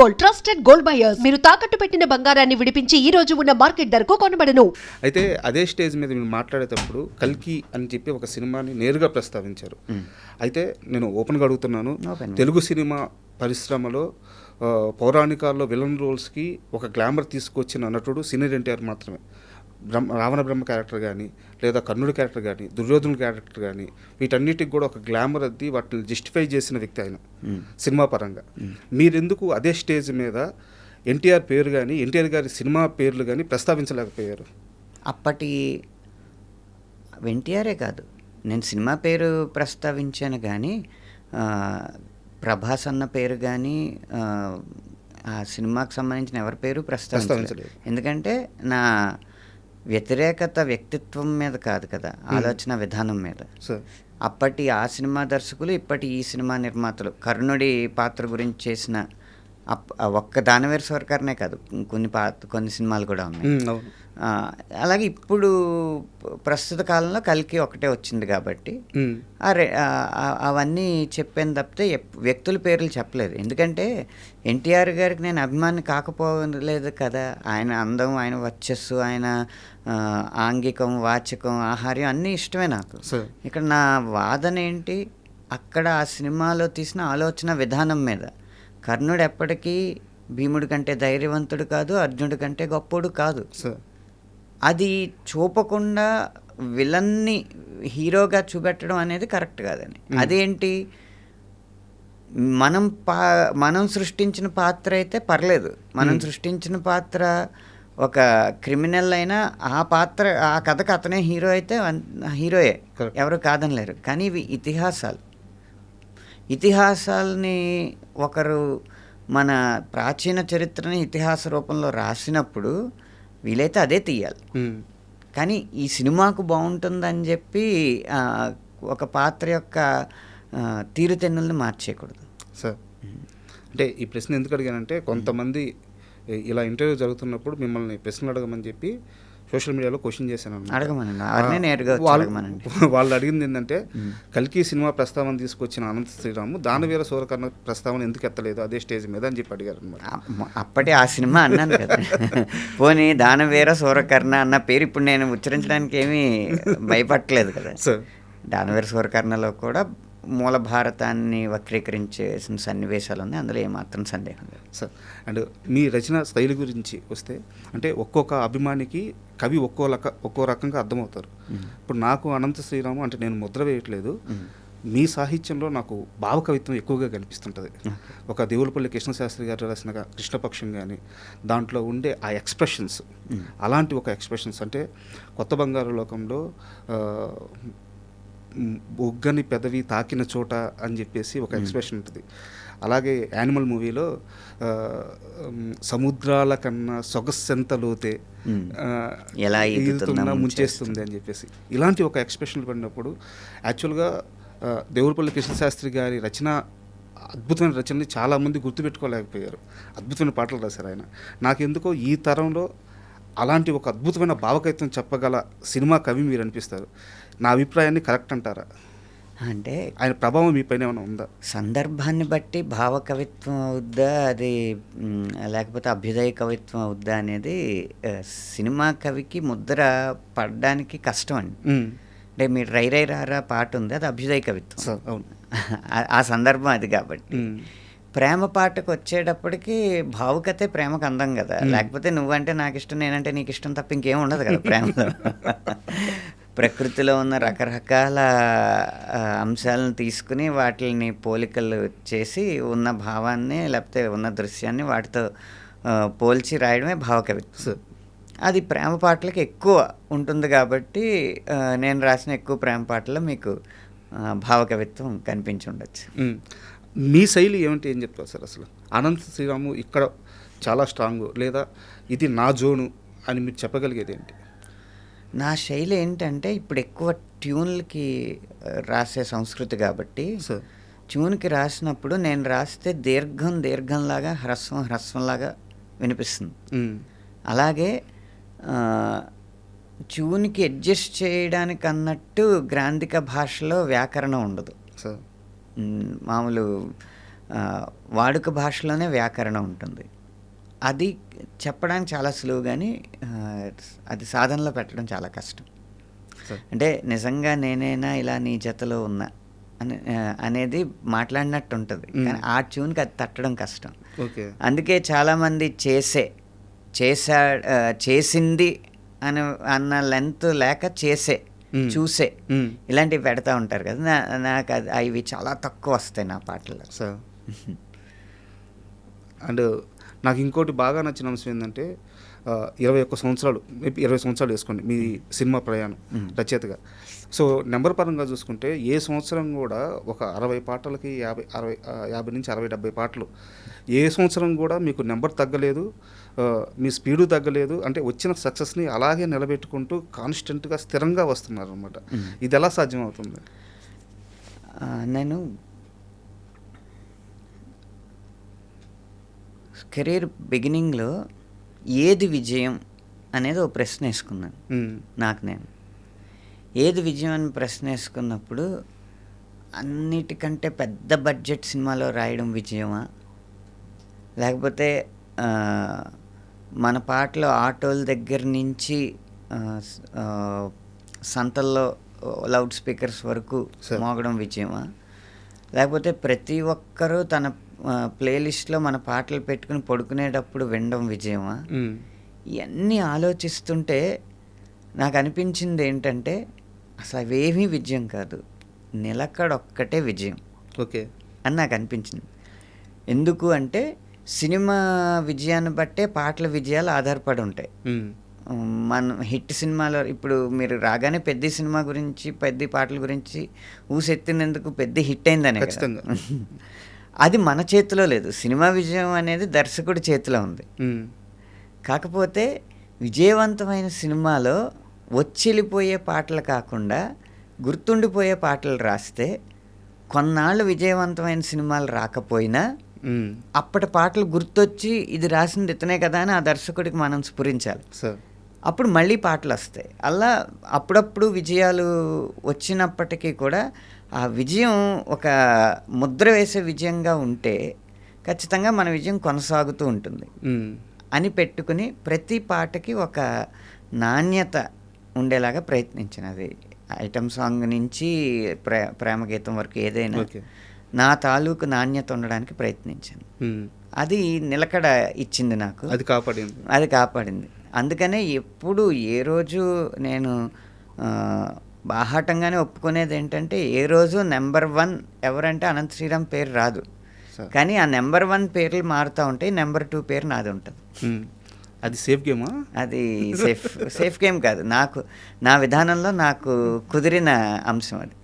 Gold, trusted gold buyers. మీరు తాకట్టు పెట్టిన బంగారాన్ని విడిపించి ఈ రోజు ఉన్న మార్కెట్ ధరకు కొనబడను. అయితే అదే స్టేజ్ మీద మీరు మాట్లాడేటప్పుడు కల్కి అని చెప్పి ఒక సినిమాని నేరుగా ప్రస్తావించారు. అయితే నేను ఓపెన్గా అడుగుతున్నాను, తెలుగు సినిమా పరిశ్రమలో పౌరాణికాల్లో విలన్ రోల్స్కి ఒక గ్లామర్ తీసుకొచ్చిన నటుడు సీనియర్ ఎన్టీఆర్ మాత్రమే. రావణ బ్రహ్మ క్యారెక్టర్ కానీ, లేదా కర్ణుడి క్యారెక్టర్ కానీ, దుర్యోధనుడి క్యారెక్టర్ కానీ, వీటన్నిటికి కూడా ఒక గ్లామర్ అద్ది వాటిని జస్టిఫై చేసిన వ్యక్తి ఆయన సినిమా పరంగా. మీరెందుకు అదే స్టేజ్ మీద ఎన్టీఆర్ పేరు కానీ, ఎన్టీఆర్ గారి సినిమా పేర్లు కానీ ప్రస్తావించలేకపోయారు? అప్పటి ఎన్టీఆరే కాదు, నేను సినిమా పేరు ప్రస్తావించాను కానీ ప్రభాస్ అన్న పేరు కానీ ఆ సినిమాకి సంబంధించిన ఎవరి పేరు ప్రస్తావించలేదు. ఎందుకంటే నా వ్యతిరేకత వ్యక్తిత్వం మీద కాదు కదా, ఆలోచన విధానం మీద. అప్పటి ఆ సినిమా దర్శకులు, ఇప్పటి ఈ సినిమా నిర్మాతలు కర్ణుడి పాత్ర గురించి చేసిన ఒక్క దానవీర సూరకర్ణే కాదు, కొన్ని సినిమాలు కూడా ఉన్నాయి. అలాగే ఇప్పుడు ప్రస్తుత కాలంలో కల్కి ఒకటే వచ్చింది కాబట్టి అవన్నీ చెప్పాను తప్పితే వ్యక్తుల పేర్లు చెప్పలేదు. ఎందుకంటే ఎన్టీఆర్ గారికి నేను అభిమాని కాకపోలేదు కదా. ఆయన అందం, ఆయన వర్చస్సు, ఆయన ఆంగికం, వాచకం, ఆహార్యం అన్నీ ఇష్టమే నాకు. ఇక్కడ నా వాదన ఏంటి, అక్కడ ఆ సినిమాలో తీసిన ఆలోచన విధానం మీద. కర్ణుడు ఎప్పటికీ భీముడి కంటే ధైర్యవంతుడు కాదు, అర్జునుడి కంటే గొప్పోడు కాదు. అది చూపకుండా విలన్ని హీరోగా చూపెట్టడం అనేది కరెక్ట్ కాదని. అదేంటి, మనం సృష్టించిన పాత్ర అయితే పర్లేదు, మనం సృష్టించిన పాత్ర ఒక క్రిమినల్ అయినా ఆ కథకు అతనే హీరో అయితే హీరోయే, ఎవరు కాదనలేరు. కానీ ఇవి ఇతిహాసాలని ఒకరు మన ప్రాచీన చరిత్రని ఇతిహాస రూపంలో రాసినప్పుడు వీలైతే అదే తీయాలి. కానీ ఈ సినిమాకు బాగుంటుందని చెప్పి ఒక పాత్ర యొక్క తీరుతెన్నుల్ని మార్చేయకూడదు. సార్, అంటే ఈ ప్రశ్న ఎందుకు అడిగానంటే, కొంతమంది ఇలా ఇంటర్వ్యూ జరుగుతున్నప్పుడు మిమ్మల్ని ప్రశ్నలు అడగమని చెప్పి సోషల్ మీడియాలో క్వశ్చన్ చేశాను. వాళ్ళు అడిగింది ఏంటంటే, కల్కి సినిమా ప్రస్తావన తీసుకొచ్చిన అనంత శ్రీరాము దానవీర సూరకర్ణ ప్రస్తావన ఎందుకు ఎత్తలేదు అదే స్టేజ్ మీద అని చెప్పి అడిగారు అనమాట. అప్పటి ఆ సినిమా అన్నాను కదా, పోనీ దానవీర సూరకర్ణ అన్న పేరు ఇప్పుడు నేను ఉచ్చరించడానికి ఏమీ భయపడలేదు కదా. దానవీర సూరకర్ణలో కూడా మూల భారతాన్ని వక్రీకరించేసిన సన్నివేశాలు ఉన్నాయి, అందులో ఏమాత్రం సందేహం లేదు సార్. అండ్ మీ రచన శైలి గురించి వస్తే, అంటే ఒక్కొక్క అభిమానికి కవి ఒక్కో రకంగా అర్థమవుతారు. ఇప్పుడు నాకు అనంత శ్రీరాము అంటే నేను ముద్ర వేయట్లేదు, మీ సాహిత్యంలో నాకు భావకవిత్వం ఎక్కువగా కనిపిస్తుంటుంది. ఒక దేవులపల్లి కృష్ణశాస్త్రి గారు రాసిన కృష్ణపక్షం కానీ, దాంట్లో ఉండే ఆ ఎక్స్ప్రెషన్స్, అలాంటి ఒక ఎక్స్ప్రెషన్స్ అంటే కొత్త బంగారు లోకంలో బొగ్గని పెదవి తాకిన చోట అని చెప్పేసి ఒక ఎక్స్ప్రెషన్ ఉంటుంది. అలాగే యానిమల్ మూవీలో సముద్రాల కన్నా సొగస్సెంత లోతే ఈదుతున్నా ముంచేస్తుంది అని చెప్పేసి ఇలాంటి ఒక ఎక్స్ప్రెషన్ పడినప్పుడు యాక్చువల్గా దేవులపల్లి కృష్ణశాస్త్రి గారి రచన, అద్భుతమైన రచనని చాలామంది గుర్తుపెట్టుకోలేకపోయారు. అద్భుతమైన పాటలు రాశారు ఆయన. నాకెందుకో ఈ తరంలో అలాంటి ఒక అద్భుతమైన భావకవిత్వం చెప్పగల సినిమా కవి మీరు అనిపిస్తారు. నా అభిప్రాయాన్ని కరెక్ట్ అంటారా? అంటే ఆయన ప్రభావం మీ పైన ఏమైనా ఉందా? సందర్భాన్ని బట్టి భావకవిత్వం అవుద్దా, అది లేకపోతే అభ్యుదయ కవిత్వం అవుద్దా అనేది సినిమా కవికి ముద్ర పడడానికి కష్టం అండి. అంటే మీరు రై రై రారా పాట ఉంది, అది అభ్యుదయ కవిత్వం. అవును, ఆ సందర్భం అది. కాబట్టి ప్రేమ పాటకు వచ్చేటప్పటికి భావుకతే ప్రేమకు అందం కదా. లేకపోతే నువ్వంటే నాకు ఇష్టం, నేనంటే నీకు ఇష్టం తప్ప ఇంకేం ఉండదు కదా ప్రేమలో. ప్రకృతిలో ఉన్న రకరకాల అంశాలను తీసుకుని వాటిని పోలికలు చేసి ఉన్న భావాన్ని లేకపోతే ఉన్న దృశ్యాన్ని వాటితో పోల్చి రాయడమే భావకవిత్వం. అది ప్రేమ పాటలకి ఎక్కువ ఉంటుంది కాబట్టి నేను రాసిన ఎక్కువ ప్రేమ పాటల్లో మీకు భావకవిత్వం కనిపించి ఉండొచ్చు. మీ శైలి ఏమంటే ఏం చెప్తారు సార్? అసలు అనంత శ్రీరాము ఇక్కడ చాలా స్ట్రాంగ్, లేదా ఇది నా జోను అని మీరు చెప్పగలిగేది ఏంటి? నా శైలి ఏంటంటే, ఇప్పుడు ఎక్కువ ట్యూన్లకి రాసే సంస్కృతి కాబట్టి ట్యూన్కి రాసినప్పుడు నేను రాస్తే దీర్ఘంలాగా హ్రస్వంలాగా వినిపిస్తుంది. అలాగే ట్యూన్కి అడ్జస్ట్ చేయడానికి అన్నట్టు గ్రాంధిక భాషలో వ్యాకరణం ఉండదు. మామూలు వాడుక భాషలోనే వ్యాకరణం ఉంటుంది. అది చెప్పడానికి చాలా సులువు కానీ అది సాధనలో పెట్టడం చాలా కష్టం. అంటే నిజంగా నేనైనా ఇలా నీ జతలో ఉన్నా అనేది మాట్లాడినట్టు ఉంటుంది, కానీ ఆ ట్యూన్కి అది తట్టడం కష్టం. అందుకే చాలామంది చేసింది అన్న లెంత్ లేక చూసే ఇలాంటివి పెడతా ఉంటారు కదా. నాకు ఇవి చాలా తక్కువ వస్తాయి నా పాటల్లో. అండ్ నాకు ఇంకోటి బాగా నచ్చిన అంశం ఏంటంటే 21 సంవత్సరాలు, 20 సంవత్సరాలు వేసుకోండి మీ సినిమా ప్రయాణం రచయితగా. సో నెంబర్ పరంగా చూసుకుంటే ఏ సంవత్సరం కూడా ఒక 60 పాటలకి 50 నుంచి 60, 70 పాటలు ఏ సంవత్సరం కూడా మీకు నెంబర్ తగ్గలేదు, మీ స్పీడు తగ్గలేదు. అంటే వచ్చిన సక్సెస్ని అలాగే నిలబెట్టుకుంటూ కాన్స్టెంట్గా స్థిరంగా వస్తున్నారు అనమాట. ఇది ఎలా సాధ్యం అవుతుంది? నేను కెరీర్ బిగినింగ్లో ఏది విజయం అనేది ఒక ప్రశ్న వేసుకున్నాను నేను. ఏది విజయం అని ప్రశ్న వేసుకున్నప్పుడు అన్నిటికంటే పెద్ద బడ్జెట్ సినిమాలో రాయడం విజయమా, లేకపోతే మన పాటలు ఆటోల దగ్గర నుంచి సంతల్లో లౌడ్ స్పీకర్స్ వరకు మోగడం విజయమా, లేకపోతే ప్రతి ఒక్కరూ తన ప్లేలిస్ట్లో మన పాటలు పెట్టుకుని పడుకునేటప్పుడు వినడం విజయమా? ఇవన్నీ ఆలోచిస్తుంటే నాకు అనిపించింది ఏంటంటే అసలు అవేమీ విజయం కాదు, నిలకడొక్కటే విజయం అని నాకు అనిపించింది. ఎందుకు అంటే సినిమా విజయాన్ని బట్టే పాటల విజయాలు ఆధారపడి ఉంటాయి. మన హిట్ సినిమాలో ఇప్పుడు మీరు రాగానే పెద్ద సినిమా గురించి, పెద్ద పాటల గురించి ఊసెత్తినందుకు పెద్ద హిట్ అయిందనే. అది మన చేతిలో లేదు. సినిమా విజయం అనేది దర్శకుడి చేతిలో ఉంది. కాకపోతే విజయవంతమైన సినిమాలో వెళ్ళిపోయే పాటలు కాకుండా గుర్తుండిపోయే పాటలు రాస్తే కొన్నాళ్ళు విజయవంతమైన సినిమాలు రాకపోయినా అప్పటి పాటలు గుర్తొచ్చి ఇది రాసింది ఇతనే కదా అని ఆ దర్శకుడికి మనం స్ఫురించాలి. అప్పుడు మళ్ళీ పాటలు వస్తాయి. అలా అప్పుడప్పుడు విజయాలు వచ్చినప్పటికీ కూడా ఆ విజయం ఒక ముద్ర వేసే విజయంగా ఉంటే ఖచ్చితంగా మన విజయం కొనసాగుతూ ఉంటుంది అని పెట్టుకుని ప్రతి పాటకి ఒక నాణ్యత ఉండేలాగా ప్రయత్నించినది. ఐటమ్ సాంగ్ నుంచి ప్రేమ గీతం వరకు ఏదైనా నా తాలూకు నాణ్యత ఉండడానికి ప్రయత్నించాను. అది నిలకడ ఇచ్చింది నాకు, అది కాపాడింది. అందుకనే ఎప్పుడు ఏ రోజు నేను బాహాటంగానే ఒప్పుకునేది ఏంటంటే ఏ రోజు నెంబర్ 1 ఎవరంటే అనంత శ్రీరామ్ పేరు రాదు, కానీ ఆ నెంబర్ 1 పేర్లు మారుతూ ఉంటాయి, నెంబర్ 2 పేరు నాది ఉంటుంది. అది సేఫ్ గేమా? అది సేఫ్ గేమ్ కాదు, నాకు నా విధానంలో నాకు కుదిరిన అంశం అది.